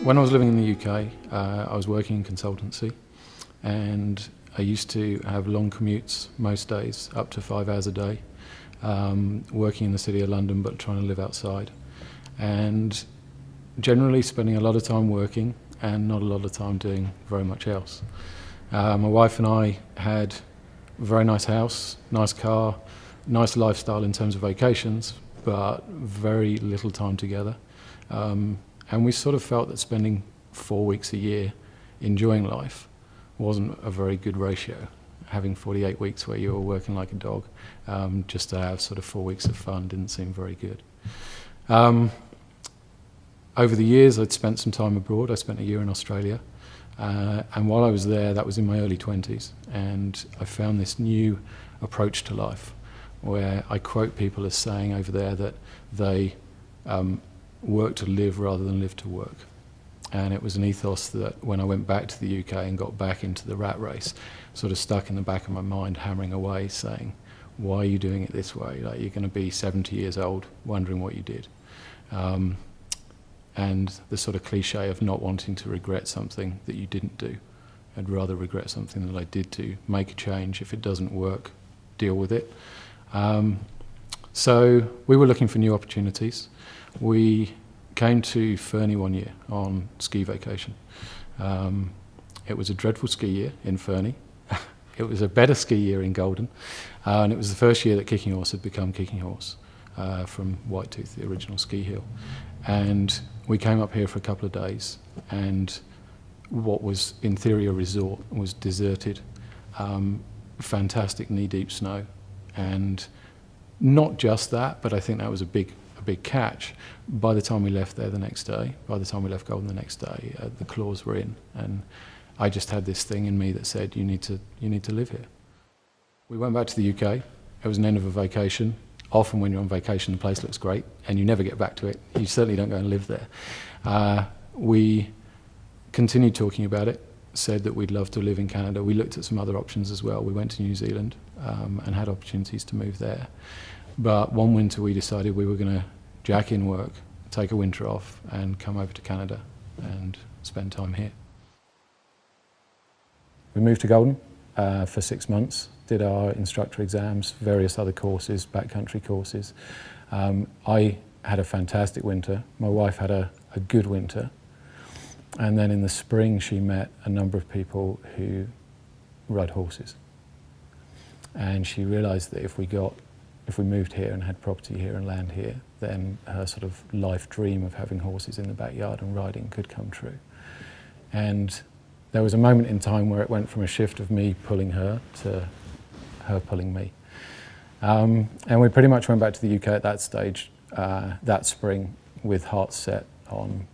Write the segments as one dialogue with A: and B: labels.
A: When I was living in the UK, I was working in consultancy, and I used to have long commutes most days, up to 5 hours a day, working in the City of London but trying to live outside, and generally spending a lot of time working and not a lot of time doing very much else. My wife and I had a very nice house, nice car, nice lifestyle in terms of vacations, but very little time together. And we sort of felt that spending 4 weeks a year enjoying life wasn't a very good ratio. Having 48 weeks where you were working like a dog, just to have sort of 4 weeks of fun didn't seem very good. Over the years, I'd spent some time abroad. I spent a year in Australia. And while I was there, that was in my early 20s, and I found this new approach to life, where I quote people as saying over there that they work to live rather than live to work. And it was an ethos that when I went back to the UK and got back into the rat race, sort of stuck in the back of my mind, hammering away, saying, why are you doing it this way? Like, you're going to be 70 years old wondering what you did. And the sort of cliche of not wanting to regret something that you didn't do. I'd rather regret something that I did do. Make a change. If it doesn't work, deal with it. So we were looking for new opportunities. We came to Fernie one year on ski vacation. It was a dreadful ski year in Fernie. It was a better ski year in Golden. And it was the first year that Kicking Horse had become Kicking Horse from Whitetooth, the original ski hill. And we came up here for a couple of days, and what was in theory a resort was deserted. Fantastic knee-deep snow, and not just that, but I think that was a big catch. By the time we left there the next day, by the time we left Golden the next day, the claws were in, and I just had this thing in me that said, you need to live here. We went back to the UK. It was an end of a vacation. Often when you're on vacation, the place looks great, and you never get back to it. You certainly don't go and live there. We continued talking about it, said that we'd love to live in Canada. We looked at some other options as well. We went to New Zealand and had opportunities to move there. But one winter we decided we were going to jack in work, take a winter off, and come over to Canada and spend time here. We moved to Golden for 6 months. Did our instructor exams, various other courses, backcountry courses. I had a fantastic winter. My wife had a good winter. And then in the spring, she met a number of people who ride horses. And she realized that if we moved here and had property here and land here, then her sort of life dream of having horses in the backyard and riding could come true. And there was a moment in time where it went from a shift of me pulling her to her pulling me. And we pretty much went back to the UK at that stage, that spring, with hearts set on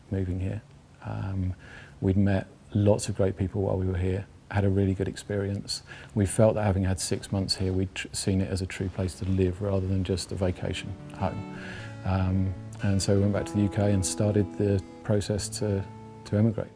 A: moving here. We'd met lots of great people while we were here, had a really good experience. We felt that having had 6 months here, we'd seen it as a true place to live rather than just a vacation home. And so we went back to the UK and started the process to emigrate.